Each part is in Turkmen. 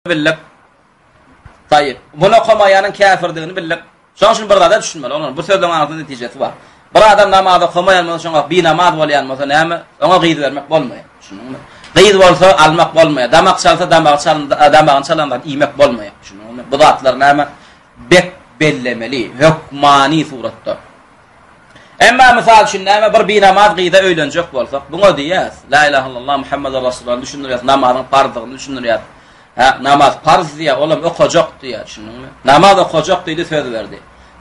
bilip. Tayyip. Bunu okumayanın kafirdigini bilip. Şoň üçin bir zada düşünmeli. Onun bu sözlerin anasynda netijesi bar. Bir adam namazda okumayan bolsa, şoňa bir namaz bolýan bolsa näme? Oňa gyýdy bermek bolmaýar. Şunuňmy? Gyýdy bolsa almak bolmaýar. Damak çalsa damagyn çalandan iýmek bolmaýar. Şunuňmy? Bu zatlar näme? Bek bellemeli, hukmani suratda. Emma misal üçin näme bir namaz gyýda öýlenjek bolsak, buňa diýäs. La ilaha illallah Muhammedur Rasulullah düşünýär, namazyň farzygyny düşünýär. Ha, namaz farz diýär, olam okajak diýär, şunuňmy? Namaz okajak diýdi söz berdi.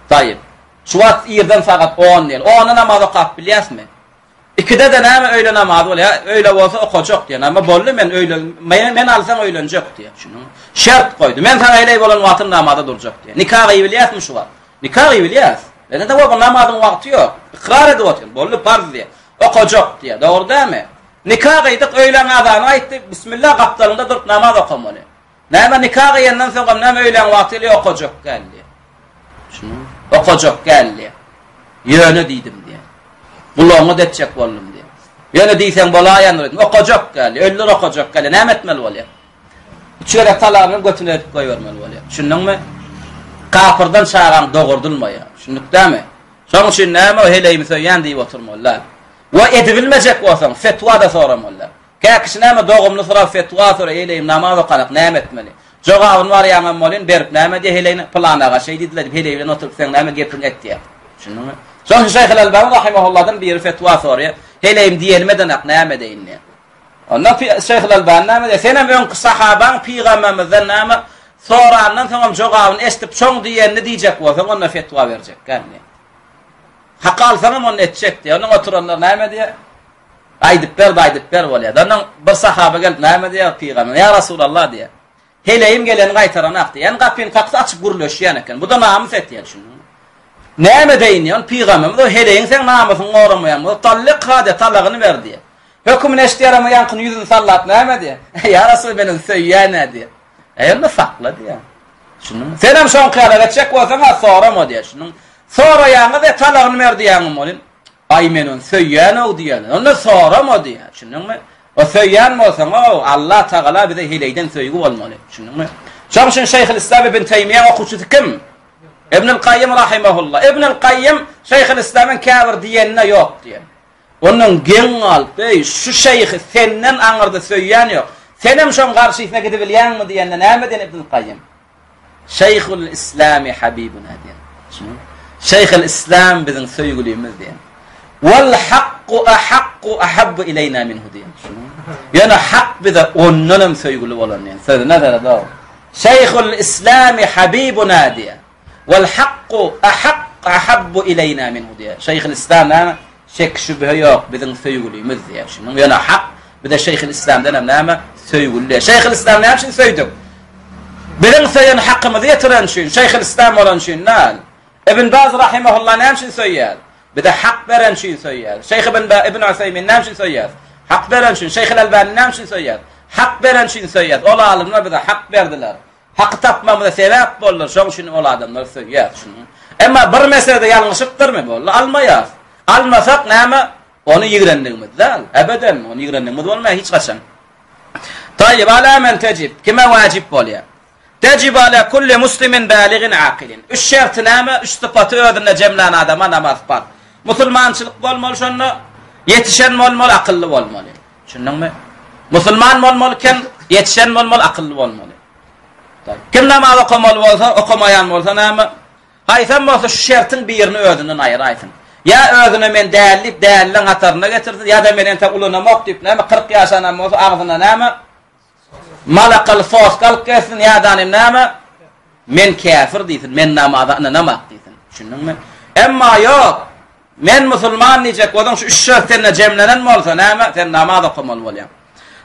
Tayyip. Şu wagt ýerden sagat 10 ýyl. Onu namaz okap bilýäsmi? İkide de näme öýle namaz bolýar? Öýle bolsa okajak diýär. Näme boldy men öýle men alsam öýlenjek diýär, şunuňmy? Şert goýdy. Men sana eýle bolan wagtym namazda durjak diýär. Nikah bilýäsmi şu wagt? Nikah bilýäs. Neden de bu namazın vakti yok. İkrar ediyorsun. Bollu farz diye. Okuyacak diye. Doğru değil mi? Nikah kıydık öğlen adamı ayıttı. Bismillah kaptalında durup namaz okumalı. Neyme nikah kıyından sonra neyme öğlen vaktiyle okuyacak geldi. Şunu okuyacak geldi. Yönü dedim diye. Kulağımı detecek bollum diye. Yönü deysen bola yanırdım. Okuyacak geldi. Öller okuyacak geldi. Ne etmeli oluyor? İçeri talağını götüne koyvermeli oluyor. Şunun mu? Kafirden çağıran doğurdulmaya. Şunluk değil mi? Son için näme o heleymi söýýän diýip oturmalar. Wa edibilmejek bolsaň fetwa da soramalar. Käkisi näme dogumly sorap fetwa sora heleyim namaz okanak näme etmeli? Jogabyny var ýa-da molin berip näme diýip heleyni planaga şey diýdiler, heley bilen oturup sen näme gepin et diýip. Şunuňmy? Son Şeyh el-Albani rahimahullahdan bir fetwa sorýar. Heleyim diýelmeden näme deýinler. Ondan Şeyh el-Albani näme diýär? Senem öň sahabaň peýgamberimizden näme sorandan soňam jogabyny estip çoň diýenni diýjek bolsaň onda fetwa berjek. Gäni. Hakal sana onu etecek diye. Onun oturanlar näme diye? Aydıp ber bolýar. Ondan bir sahaba gelip näme diye Peygamber? Ya Resulallah diye. Heleyim gelen gaýtaranak diye. Yani kapyny kapsa açyp gurulýan eken. Bu da namus etýär şunu. Näme deýinýär? Peygamber o heleyin sen namusyny goramaýan. O tallyk hade talagyny ver diye. Hökümni eşdiyaramayan kyn ýüzüni sallat näme diye? Ya Resul benim söýýän diye. Onda sakla diye. Şunu. Sen hem şoň kıyala geçecek bolsaň sorama diye şunu. Sonra ýa-da da talagyny berdi ýa-da bolin. Ay menin söýýän o diýär. Onda sorama diýär. Şunuňmy? O söýýän bolsaň o Allah Taala bize hileyden söýgü bolmaly. Şunuňmy? Şoň üçin Şeyhülislam ibn Teymiyye okuçy kim? İbnül Qayyim rahimahullah. İbnül Qayyim Şeyhülislam'ın kafir diýenine ýok diýär. Onun geň alyp, ey şu şeyh senden aňyrda söýýän ýok. Senem şoň garşysyna gidip bilýänmi diýende näme den İbnül Qayyim? Şeyhül İslam Habibuna diýär. Şeyhül İslam bizim söýgülümiz diýär. Wal haqqu ahabbu ilayna minhu diýär. Yani hak bize ondan söýgülü bolan diýär. Söýde näde da? Şeyhül İslam Habibuna diýär. Wal haqqu ahabbu ilayna minhu diýär. Şeyhül İslam näme? Şek şübhe ýok bizim söýgülümiz diýär. Şunu yani hak bize Şeyhül İslam'dan näme söýgülü. Şeyhül İslam näme üçin söýdük? Bilen söýen hakkymyzy ýetiren üçin, Şeyhül İslam bolan üçin näl? İbn Baz rahimahullah näme üçin söýýär? Bize hak beren üçin söýýär. Şeyh ibn Usaymin näme üçin söýýär? Hak beren üçin. Şeyh el-Albani näme üçin söýýär? Hak beren üçin söýýär. Ol alimler bize hak berdiler. Hak tapmamyza sebäp bollar, şoň üçin ol adamlar söýýär şunu. Emma bir meselede ýalňyşykdyrmy bollar? Almaýar. Almasak näme? Onu ýigrendigimiz däl. Ebeden onu ýigrendigimiz bolmaýar hiç gaçan. Tayyib ala men tejib. Kime wajib bolýar? Tejib ala kulli muslimin baligin aqilin. Üç şert näme? Üç sıfaty özüne jemlän adama namaz bar. Musulmançylyk bolmaly şonu, yetişen bolmaly, akylly bolmaly. Şunuňmy? Musulman bolmalyken yetişen bolmaly, akylly bolmaly. Kim namaz okamaly bolsa, okamayan bolsa näme? Haýsam bolsa şu şertin birini özünden aýyr aýsyn. Ya özüne men dällin hataryna getirdi, ya da menen ta ulanamak diýip näme 40 ýaşanam bolsa agzyna näme? Malakal foskal kesin ya da näme? Men kafir diýsin, men namazyna namak diýsin. Şunuňmy? Emma ýok. Men musulman diyecek odan şu üç şertlerine cemlenen bolsa näme? Sen namaz okamaly bolýan.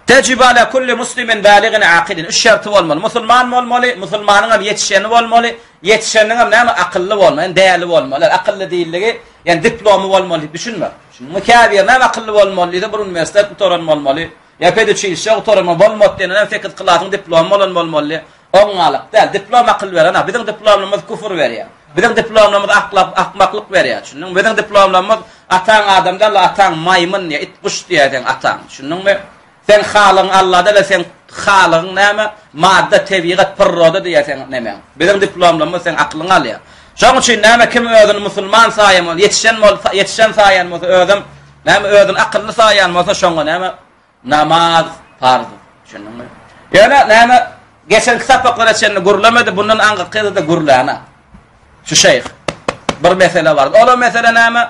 Tejib ala kulli muslimin baligin aqilin. Üç şerti bolmaly. Musulman bolmaly, musulmanyň yetişeni bolmaly, yetişeniň näme akylly bolmaly, däli bolmaly. Akylly diýilligi, yani diplomy bolmaly, düşünme. Şunu mükabir näme akylly bolmaly, bir üniversitet bitoran bolmaly. Ya pedagogçilik otorma bolmady denen fikir kılatyň diplom bolan bolmaly. Oňalyk däl, diplom akıl beren. Bizim diplomamyz küfür berýär. Bizim diplomamyz akmaklyk berýär. Şunun bizim diplomamyz ataň adamdan ataň maymyn ya it quş diýýär ataň. Şunuňmy? Sen halyň Allah'da da sen halığın näme madda tebigat perroda diýesen näme bilen diplomlama sen aklyňa alýa şoň üçin näme kim özüni musulman saýan bol yetişen saýan bolsa özüm näme özüni akylly saýan bolsa şoňa näme namaz farz şunuňmy ýöne näme geçen kitap okuryşyny gurlamady bundan aňa da gurlana şu şeyh bir mesele var o mesele näme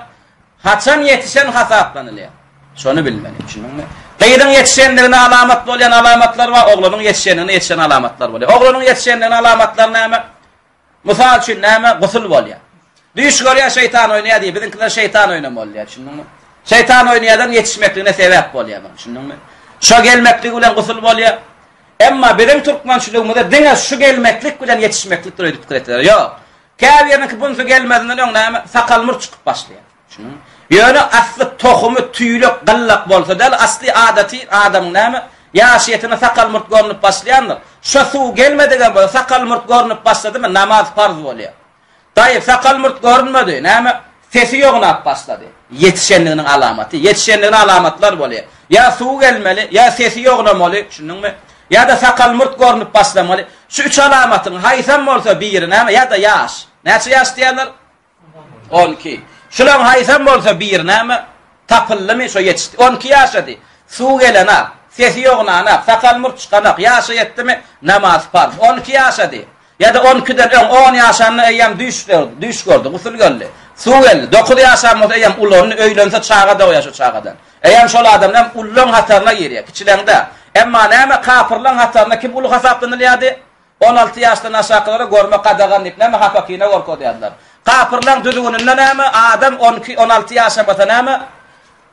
haçan yetişen hasaplanylýar şonu bilmeli şunuňmy Qeýdin yetişenligine alamat bolýan alamatlar var, oglanyň yetişenligine yetişen alamatlar bolýar. Oglanyň yetişenligine alamatlar näme? Mysal üçin näme? Gusul bolýar. Düş görýär şeytan oýnaýar diýip, bizimkiler şeytan oýnamalýar, şunuňmy? Şeytan oýnaýardan yetişmekligine sebäp bolýar, şunuňmy? Şo gelmeklik bilen gusul bolýar. Emma bizim türkmençiligimizde diňe şu gelmeklik bilen yetişmeklik türedi pikirler. Ýok. Käbirniki bunsu gelmedinden öň näme? Sakal murt çykyp başlaýar. Şunuňmy? Ýöne asly tohumy tüýlük gallak bolsa da asly adaty adam näme ýaşyetine sakal murt görnüp başlaýandyr. Şo suw gelmedigen bolsa sakal murt görnüp başladymy namaz farz bolýar. Daýyp sakal murt görnmedi näme sesi ýognap başlady. Yetişenliginiň alamaty, yetişenliginiň alamatlar bolýar. Ya suw gelmeli, ya sesi ýognamaly, şunuňmy? Ya da sakal murt görnüp başlamaly. Şu üç alamatyň haýsam bolsa biri näme ya da ýaş. Näçe ýaş diýerler? 12. Şulan haýsam bolsa bir näme tapyllymy şo yetişdi 12 ýaşady suw gelenak sesi ýognanak sakal murt çykanak ýaşy ýetdimi namaz farz 12 ýaşady ýa-da 12-den 10 ýaşanyny eýem düş gördü gusul geldi suw geldi 9 ýaşanyny eýem ulanyny öýlense çağada oýaşy çağadan eýem şol adamdan ullun hatarına girýär kiçilende emma näme kapyrlaň hatarına kim ulu hasaplanylýardy 16 ýaşdan aşağı görme qadagan ip näme hapakina gorko diýerler Kapırlan düdüğünün näme adam 12-16 ýaşa bata näme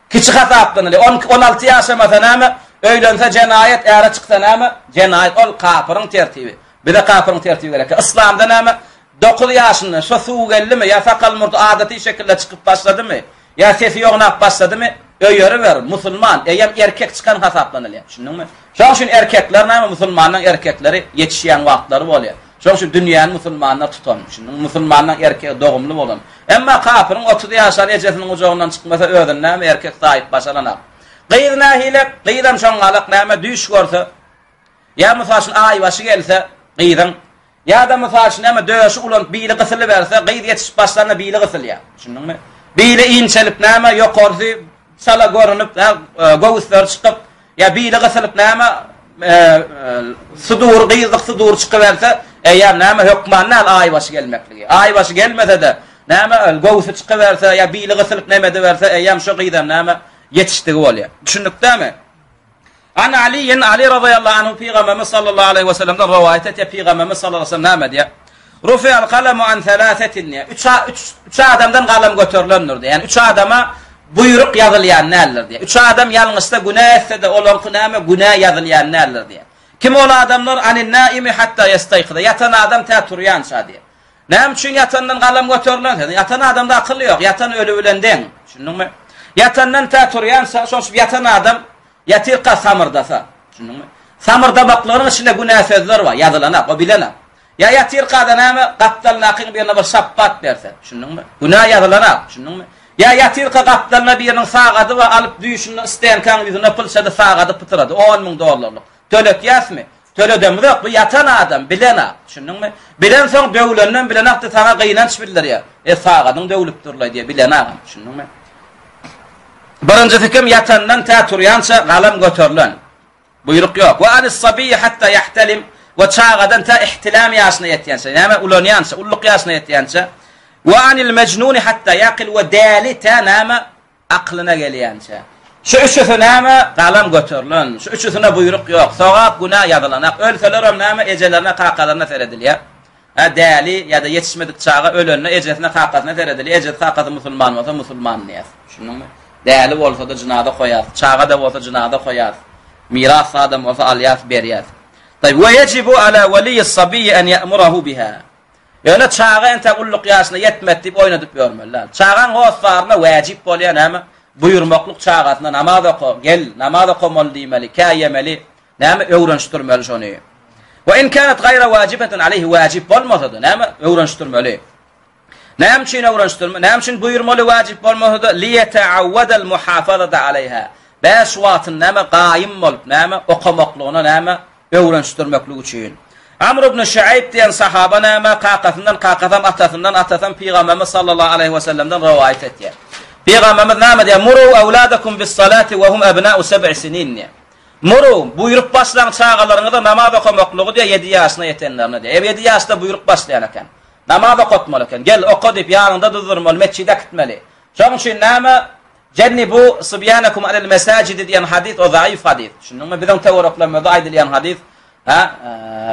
kiçik hasaplanýar 16 ýaşa bata näme öýlense jenayet äre çyksa näme jenayet ol kapyryň tertibi bir de kapyryň tertibi gerek islamda näme 9 ýaşynda şo suw geldimi ýa sakal murt adaty şekilde çykyp başladymy ýa sesi ýognap başladymy öýeri ber musulman eýem erkek çykan hasaplanýar şunuňmy şoň üçin erkekler näme musulmanyň erkekleri yetişýän wagtlary bolýar şoň şu dünýäni musulmanlar tutan şunuň musulmanyň erkek dogumly bolan emma kapyryň 30 ýaşar ejesiniň ujagyndan çykmasa özüň näme erkek saýyp başalanak gynna hile gyýdam şoň galyk näme düş görse ýa mysaşyn ay başy gelse gyýdam ýa da mysaşyn näme döşü ulan biýle gysyly berse gyýd ýetişip başlarına biýle gysylýar şunuňmy biýle inçelip näme ýokardy sala görünüp göwüsler çykyp ýa biýle gysylyp näme sudur gyýdyk sudur çykyberse eýär näme hökmanna ay başy gelmekligi ay başy gelmese de näme göwüsü çykyberse ýa biýle gysylyp näme de berse eýär şo gyýdam näme yetişdigi bolýar düşündikdämi An Ali radıyallahu anhu Peygamberimiz sallallahu aleyhi ve sellem'den rivayet etti Peygamberimiz sallallahu aleyhi ve sellem näme diýär Rufi'al qalamu an thalathatin üç adamdan galam göterilendir yani üç adama buyruk yazılýan näler diýär üç adam ýalňyşda günah etse de olaryň näme günah yazılýan näler diýär Kim ol adamlar anin naimi hatta yastayqida yatan adam ta turýança diýär. Näme üçin yatandan galam göterilen? Yatan adamda akyl ýok, yatan ölü bilenden. Şunuňmy? Yatandan ta turýança, şoň yatan adam yatirqa samırdasa. Şunuňmy? Samırda baklaryň içinde günah sözler bar, ýazylanak, o bilenak. Ya yatirqada näme gattalnakyň birine bir şappat berse. Şunuňmy? Günah ýazylanak. Şunuňmy? Ya yatirqa gattalna biriniň sagady we alyp düýüşini isteýän kan ýüzüne pulşady sagady pytyrady. $10,000 Tölet ýasmy? Töledem ýok, bu yatan adam bilena. Şunuňmy? Bilen soň döwlenden bilenakdy sana gynanç bildirýär. Sagadyň döwlüp durlay diýe bilenak. Şunuňmy? Birinjisi kim yatandan ta turýança galam göterilen. Buyruk ýok. Wa anis-sabiyyi hatta yahtalim wa çağadan ta ihtilam ýaşyna ýetýänçe, näme ulanýança, ulluk ýaşyna ýetýänçe. Wa anil majnuni hatta yaqil wa dalita näme aklyna gelýänçe. Şu üçüsü näme galam göterilen. Şu üçüsüne buyruk ýok. Sogap günah ýazylanak. Ölseler hem näme ejelerine qaqalarına seredilýär. Däli ýa-da yetişmedik çağa ölenine ejesine qaqasyna seredilýär. Ejes qaqasy musulman bolsa musulman diýär. Şunuňmy? Däli bolsa da jynada goýar. Çağa da bolsa jynada goýar. Miras adam bolsa alyas berýär. Taýb we yejibu ala waliy as-sabiyy an ya'murahu biha. Ýöne çağa ente ulluk ýaşyna ýetmedi diýip oýnadyp ýörmerler. Çağan hoslarına wajib bolýan näme? Buyurmakluk çağatına namaz oku, gel namaz okumaly diýmeli, käýemeli, näme öwrenşdirmeli şonu. Wa in kanat gayra wajibatan alayhi wajib bolmasa da näme öwrenşdirmeli. Näme üçin öwrenşdirmeli? Näme üçin buyurmaly wajib bolmasa da li yeta'awwada al-muhafazata alayha. Beş wagtyn näme gaýym bolup, näme okumaklygyna näme öwrenişdirmeklik üçin. Amr ibn Şuayb diýen sahaba näme qaqatyndan atasyndan Peygamberimiz sallallahu aleyhi ve sellem'den rivayet etdi. Peygamberimiz näme diýär? Muru awladakum bis-salati wa hum abna'u 7 sinin. Muru buyurup başlayan çağalaryňyza namaz okumaklygy diýär 7 ýaşyna ýetenlerine diýär. 7 ýaşda buyurup başlayan eken. Namaz okutmaly eken. Gel oku diýip ýanynda durdurmaly, mescide gitmeli. Şoň üçin näme? Jennibu subyanakum alal masajid diýen hadis o zaif hadis. Şunuňmy biziň tewroklamada aýdylýan hadis.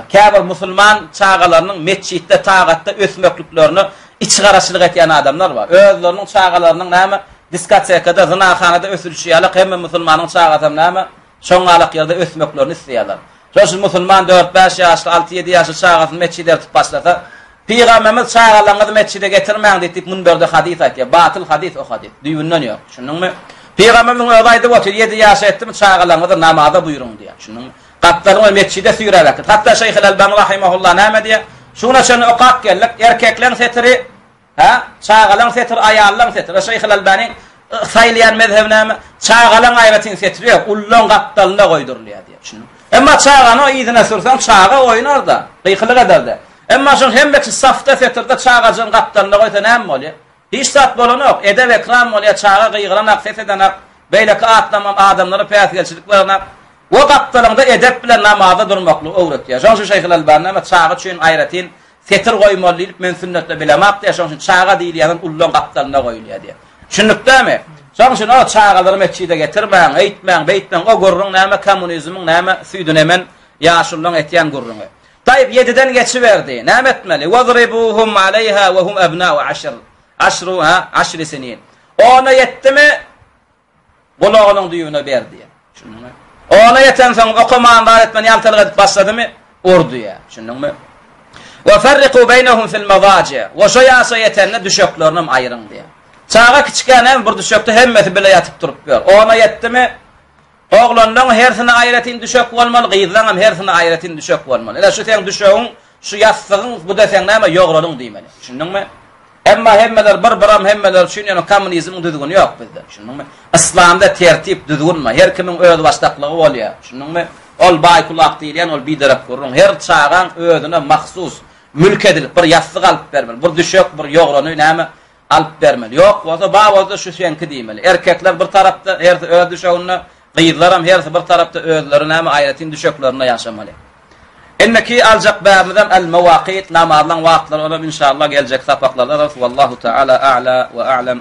Käbir musulman çağalarynyň mescitde tagatda ösmekliklerini içgaraçylyk etýän adamlar bar. Özleriniň çağalarynyň näme? Diskotekada, zinaxanada ösülüşýärler, hem musulmanyň çağatym näme? Şoňalyk ýerde ösmeklerini isleýärler. Şoň musulman 4-5 ýaşly, 6-7 ýaşly çağatyn mescide tutup başlasa, Peygamberimiz çağalaryňyzy mescide getirmäň diýip munberde hadis aýtdy. Batyl hadis o hadis. Düýünden ýok. Şunuňmy? Peygamberimiz öýdi bolsa 7 ýaş etdim çağalaryňyzy namaza buyurun diýär. Şunuň Qatlarını mescide süýrelek. Hatta Şeyh el-Albani rahimahullah näme diýär? Şuna şonu okak geldik. Erkeklerin setiri, çağalan setir, ayallan setir. Şeyh el-Albani saýlayan mezheb näme? Çağalan aýratyn setiri ullun qatlaryna goýdurulýar diýär. Şunu. Emma çağany ýyzyna sürsen çağa oýnar da, gıykylyk eder de. Emma şol hemmeksi safta setirde çağajan qatlaryna goýsa näme bolýar? Hiç sat bolan yok. Edep ekran bolýar çağa gıygylan akses edenek. Beýleki atlamam adamlary päsgelçilik barnak. O qatlarında edep bilen namaza durmakly öwretýär. Şoň Şeyh el-Albani näme çağa üçin aýratyn setir goýmaly diýip men sünnetde bilemek diýär. Şoň üçin çağa diýilýän ullun qatlaryna goýulýar diýär. Şunnukdamy? Şoň üçin o çağalary mescide getirmäň, eýtmäň, beýtmäň o gurrun näme kommunizmiň näme süýdüne men ýaşullyň etýän gurruny. Taýip 7-den geçiberdi. Näme etmeli? Wadribuhum alayha wa hum abna'u 10 sinin. Ona yetdimi? Gulagynyň düýüne berdi. Şunuňmy? Ona yeten soň okuman baretmen ýaltalyk edip başladymy? Urduya. Şunuňmy? Wa farriqu beynahum fil madaji. Wa şoýasa yetenne düşöklerini aýryň diýär. Çağa kiçikene bir düşökde hemmeti bile yatyp durup ber. Ona yetdimi? Oglanyň hersine aýratyn düşök bolmaly, gyzlaňam hersine aýratyn düşök bolmaly. Ela şu sen düşögüň, şu ýassygyň bu da sen näme ýogralaryň diýmeli. Şunuňmy? Emma hemmeler bir-biram hemmeler şuňyň kommunizmiň düzgüni ýok bizde. Şunuňmy? İslamda tertip düzgünmi? Her kimiň öz başdaklygy bolýar. Şunuňmy? Ol baýkulak diýilýän ol biderek gurrun. Her çağan özüne mahsus mülk edilip bir ýassyg alyp bermeli. Bir düşök, bir ýograny näme alyp bermeli. Ýok, bolsa baýwazda şu şeňki diýmeli. Erkekler bir tarapda her öz düşögüne, gyzlaram her bir tarapda özleri näme aýratyn düşöklerine ýaşamaly. Enneki aljak bäbimizden el-mawaqit namazlaryň wagtlary olar inşallah geljek sapaklarda. Wallahu taala a'la ve a'lam.